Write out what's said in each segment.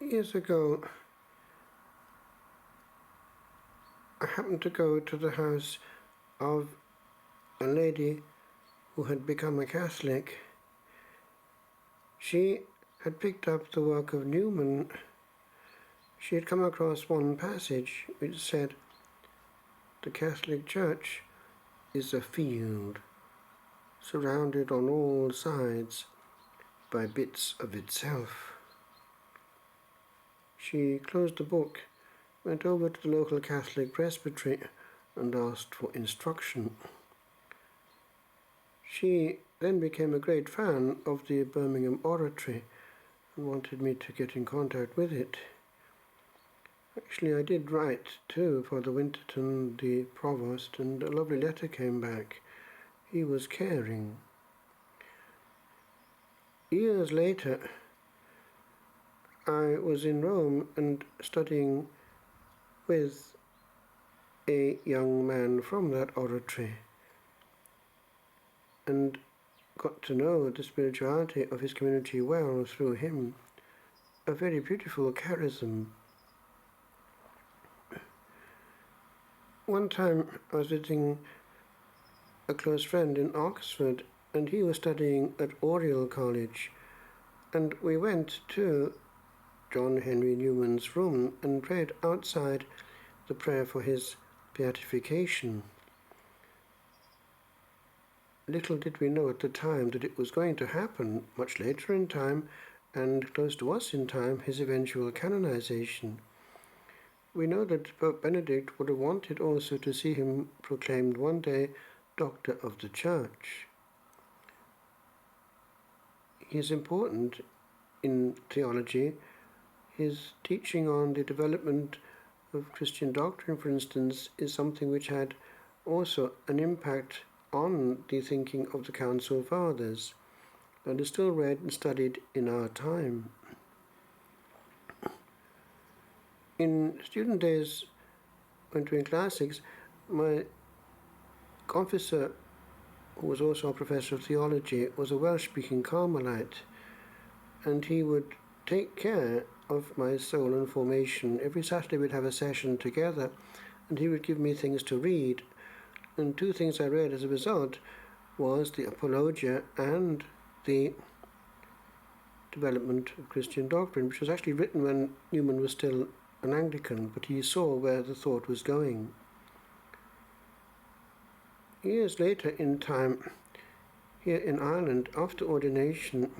Years ago, I happened to go to the house of a lady who had become a Catholic. She had picked up the work of Newman. She had come across one passage which said, "The Catholic Church is a field, surrounded on all sides by bits of itself." She closed the book, went over to the local Catholic presbytery and asked for instruction. She then became a great fan of the Birmingham Oratory and wanted me to get in contact with it. Actually, I did write to Father Winterton, the provost, and a lovely letter came back. He was caring. Years later, I was in Rome and studying with a young man from that oratory and got to know the spirituality of his community well through him. A very beautiful charism. One time I was visiting a close friend in Oxford, and he was studying at Oriel College, and we went to John Henry Newman's room and prayed outside the prayer for his beatification. Little did we know at the time that it was going to happen much later in time, and close to us in time, his eventual canonization. We know that Pope Benedict would have wanted also to see him proclaimed one day Doctor of the Church. He is important in theology. His teaching on the development of Christian doctrine, for instance, is something which had also an impact on the thinking of the Council Fathers and is still read and studied in our time. In student days, when doing classics, my confessor, who was also a professor of theology, was a Welsh-speaking Carmelite, and he would take care of my soul and formation. Every Saturday we'd have a session together, and he would give me things to read. And two things I read as a result was the Apologia and the Development of Christian Doctrine, which was actually written when Newman was still an Anglican, but he saw where the thought was going. Years later in time, here in Ireland, after ordination,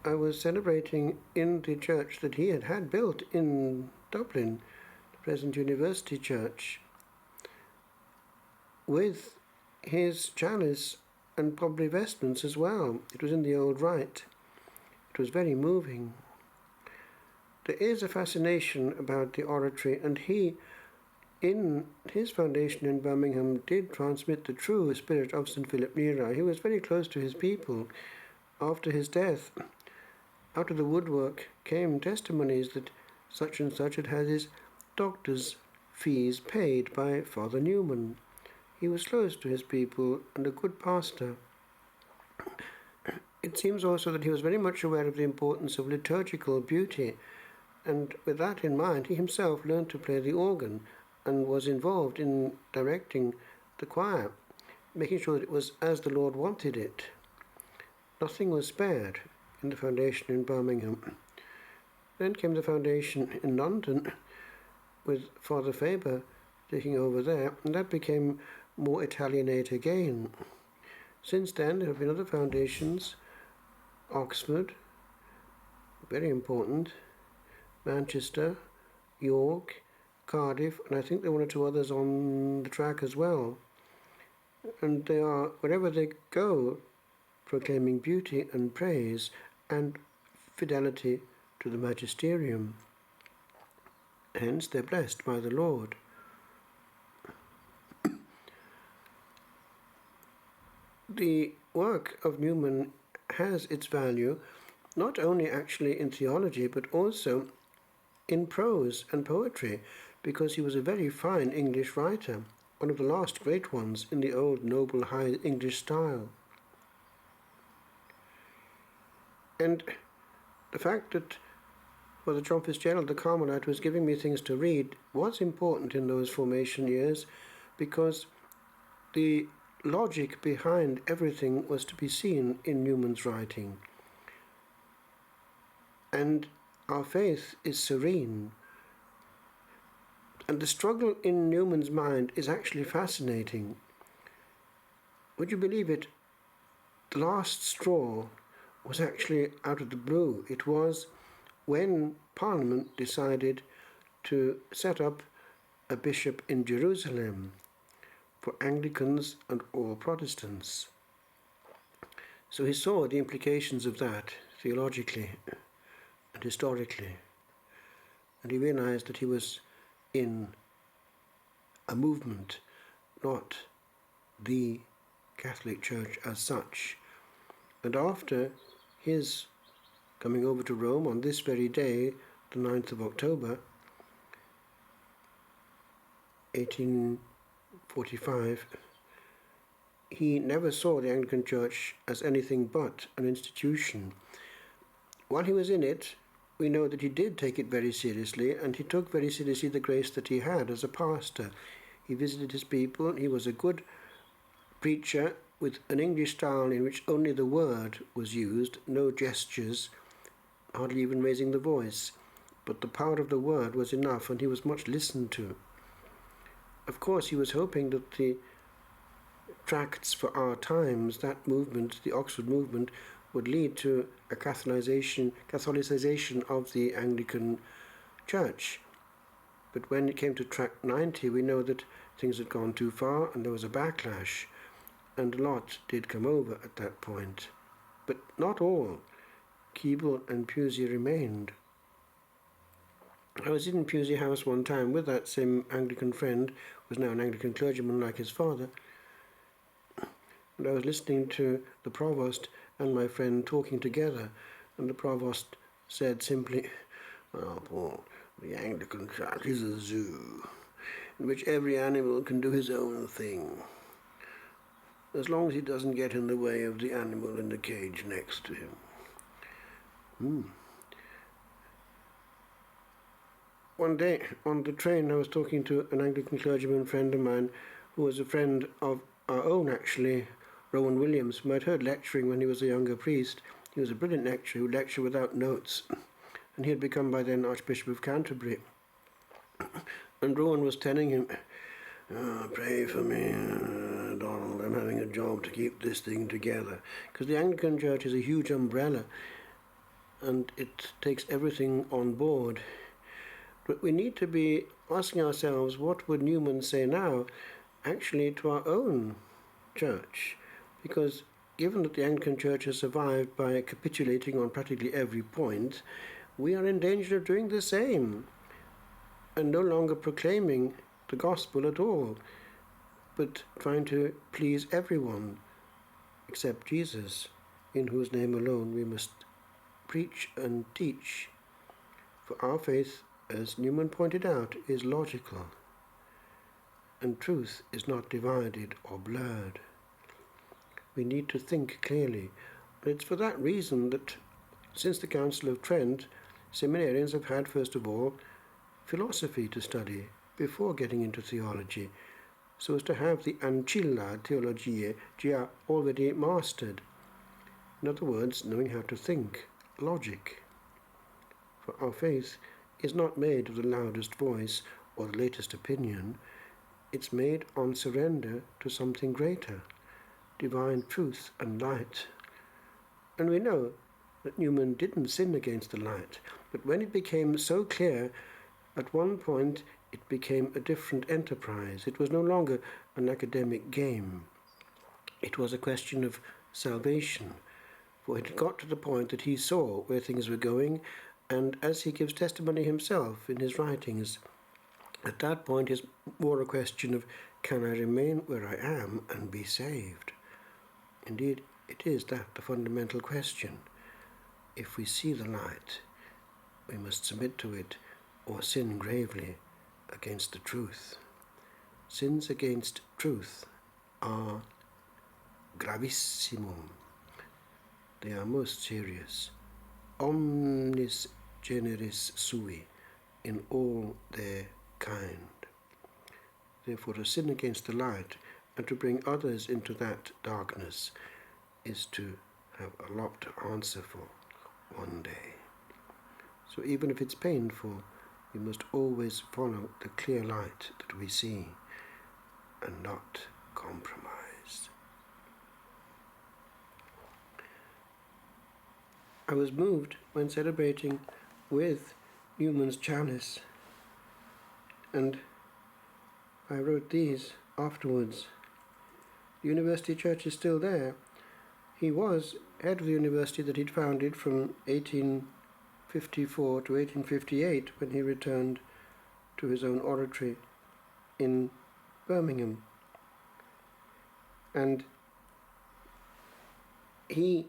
I was celebrating in the church that he had built in Dublin, the present University Church, with his chalice and probably vestments as well. It was in the old rite. It was very moving. There is a fascination about the oratory, and he, in his foundation in Birmingham, did transmit the true spirit of St. Philip Neri. He was very close to his people. After his death, out of the woodwork came testimonies that such and such had had his doctor's fees paid by Father Newman. He was close to his people and a good pastor. It seems also that he was very much aware of the importance of liturgical beauty, and with that in mind, he himself learned to play the organ and was involved in directing the choir, making sure that it was as the Lord wanted it. Nothing was spared in the foundation in Birmingham. Then came the foundation in London with Father Faber taking over there, and that became more Italianate again. Since then, there have been other foundations: Oxford, very important, Manchester, York, Cardiff, and I think there are one or two others on the track as well. And they are, wherever they go, proclaiming beauty and praise and fidelity to the magisterium. Hence, they're blessed by the Lord. The work of Newman has its value, not only actually in theology, but also in prose and poetry, because he was a very fine English writer, one of the last great ones in the old noble high English style. And the fact that Well, the John Fitzgerald, the Carmelite, was giving me things to read, was important in those formation years because the logic behind everything was to be seen in Newman's writing. And our faith is serene. And the struggle in Newman's mind is actually fascinating. Would you believe it? The last straw was actually out of the blue. It was when Parliament decided to set up a bishop in Jerusalem for Anglicans and all Protestants. So he saw the implications of that theologically and historically, and he realized that he was in a movement, not the Catholic Church as such. And after his coming over to Rome on this very day, the 9th of October, 1845, he never saw the Anglican Church as anything but an institution. While he was in it, we know that he did take it very seriously, and he took very seriously the grace that he had as a pastor. He visited his people. He was a good preacher with an English style in which only the word was used, no gestures, hardly even raising the voice. But the power of the word was enough, and he was much listened to. Of course, he was hoping that the tracts for our times, that movement, the Oxford movement, would lead to a Catholicization of the Anglican Church. But when it came to tract 90, we know that things had gone too far and there was a backlash, and a lot did come over at that point. But not all. Keble and Pusey remained. I was in Pusey House one time with that same Anglican friend, who was now an Anglican clergyman like his father, and I was listening to the provost and my friend talking together, and the provost said simply, "Well, Paul, the Anglican Church is a zoo, in which every animal can do his own thing, as long as he doesn't get in the way of the animal in the cage next to him." One day on the train I was talking to an Anglican clergyman friend of mine who was a friend of our own actually, Rowan Williams, whom I'd heard lecturing when he was a younger priest. He was a brilliant lecturer who lectured without notes, and he had become by then Archbishop of Canterbury. And Rowan was telling him, "Pray for me, Donald, I'm having a job to keep this thing together." Because the Anglican Church is a huge umbrella, and it takes everything on board. But we need to be asking ourselves, what would Newman say now, actually, to our own church? Because given that the Anglican Church has survived by capitulating on practically every point, we are in danger of doing the same, and no longer proclaiming the gospel at all, but trying to please everyone except Jesus, in whose name alone we must preach and teach. For our faith, as Newman pointed out, is logical, and truth is not divided or blurred. We need to think clearly, but it's for that reason that since the Council of Trent, seminarians have had, first of all, philosophy to study before getting into theology, so as to have the ancilla theologiae already mastered. In other words, knowing how to think, logic. For our faith is not made of the loudest voice or the latest opinion. It's made on surrender to something greater, divine truth and light. And we know that Newman didn't sin against the light, but when it became so clear, at one point it became a different enterprise. It was no longer an academic game. It was a question of salvation, for it had got to the point that he saw where things were going, and as he gives testimony himself in his writings, at that point it's more a question of, can I remain where I am and be saved? Indeed, it is that the fundamental question. If we see the light, we must submit to it or sin gravely against the truth. Sins against truth are gravissimum. They are most serious. Omnis generis sui, in all their kind. Therefore, to sin against the light and to bring others into that darkness is to have a lot to answer for one day. So even if it's painful, we must always follow the clear light that we see and not compromise. I was moved when celebrating with Newman's chalice, and I wrote these afterwards. The university church is still there. He was head of the university that he'd founded from 1854 to 1858 when he returned to his own oratory in Birmingham. And he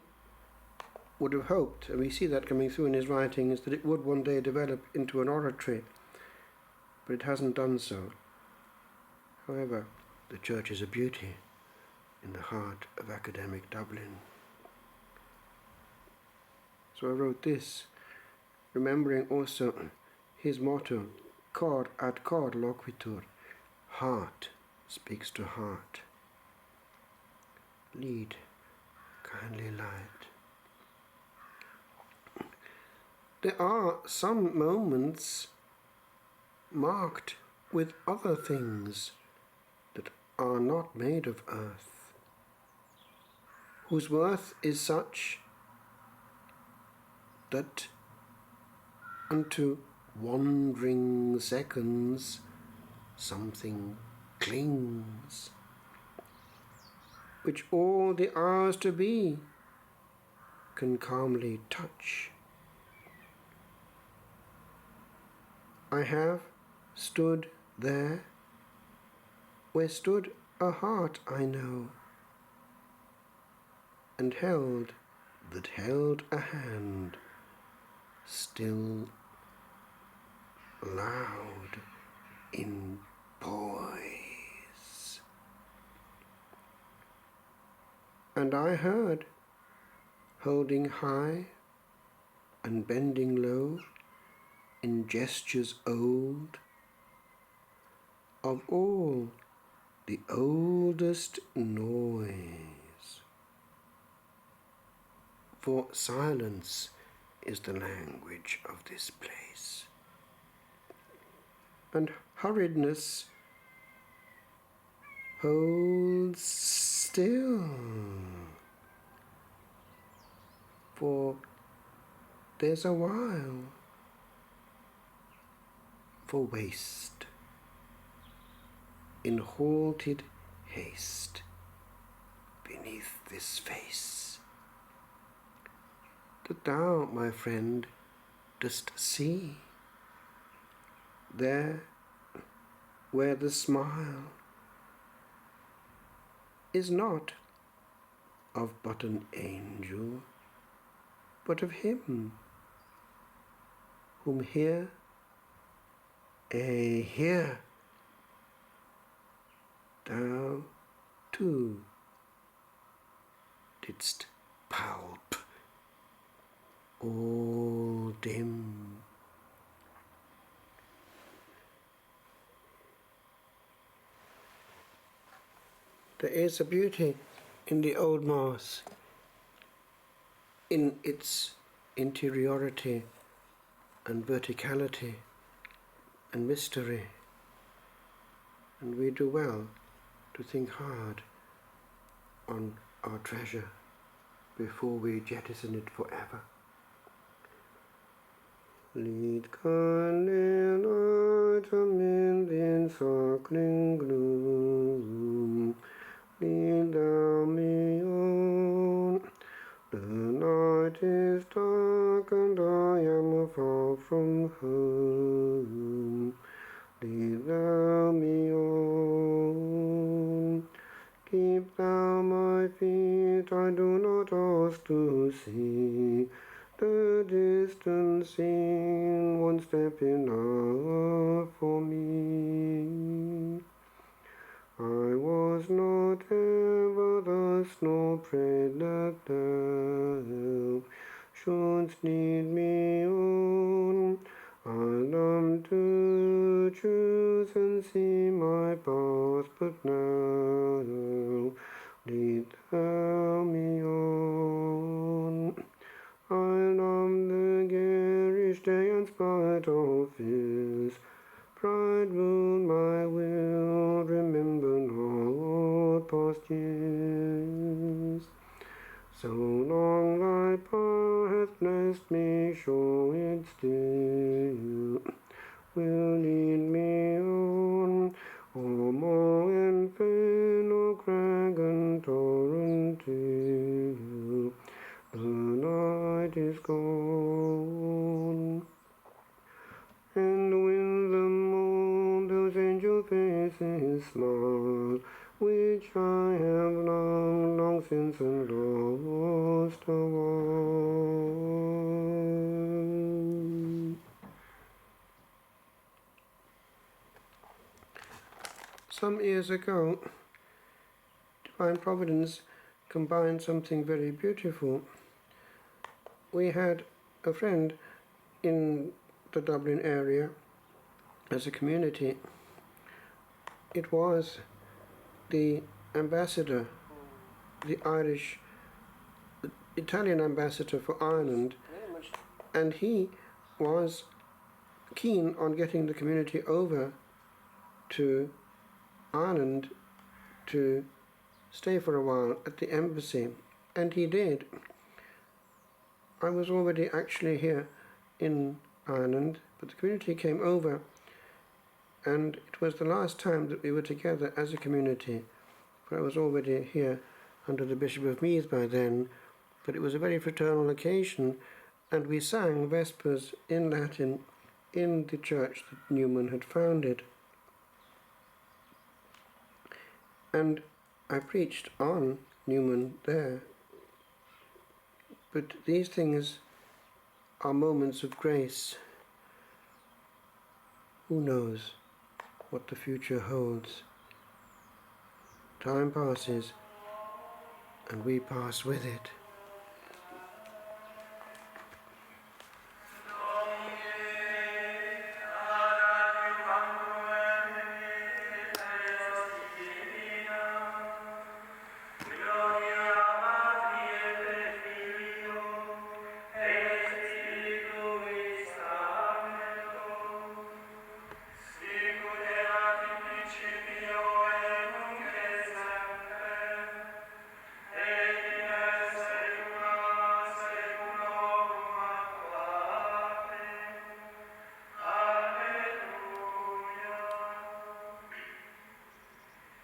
would have hoped, and we see that coming through in his writings, that it would one day develop into an oratory, but it hasn't done so. However, the church is a beauty in the heart of academic Dublin. So I wrote this, remembering also his motto, cor ad cor loquitur, heart speaks to heart. Lead, kindly light. There are some moments marked with other things that are not made of earth, whose worth is such that unto wandering seconds something clings, which all the hours to be can calmly touch. I have stood there, where stood a heart I know, and held that held a hand, still loud in poise. And I heard, holding high and bending low, in gestures old, of all the oldest noise. For silence is the language of this place, and hurriedness holds still, for there's a while for waste in halted haste beneath this face, that thou, my friend, dost see there where the smile is not of but an angel, but of him whom here, here, thou too didst palp, all dim. There is a beauty in the old Mass, in its interiority and verticality and mystery, and we do well to think hard on our treasure before we jettison it forever. Lead kindly light amid the encircling gloom, lead thou me on. The night is dark and I am far from home. Lead thou me on. Keep thou my feet, I do not ask to see the distant scene, one step enough for me. I was not ever thus, nor prayed that thou shouldst lead me on. to choose and see my path, but now lead thou me on. I'll on the garish day in spite of fears. Pride rule my will, remember not past years. So long thy power hath blessed me, show it still will lead me on, o'er moor and fen, o'er crag and torrent till the night is gone. And when the morn those angel faces smile, which I have long, long since and lost awhile. Some years ago, Divine Providence combined something very beautiful. We had a friend in the Dublin area as a community. It was the ambassador, the Italian ambassador for Ireland, and he was keen on getting the community over to Ireland to stay for a while at the embassy, and he did. I was already actually here in Ireland, but the community came over, and it was the last time that we were together as a community, for I was already here under the Bishop of Meath by then, but it was a very fraternal occasion, and we sang Vespers in Latin in the church that Newman had founded. And I preached on Newman there. But these things are moments of grace. Who knows what the future holds? Time passes, and we pass with it.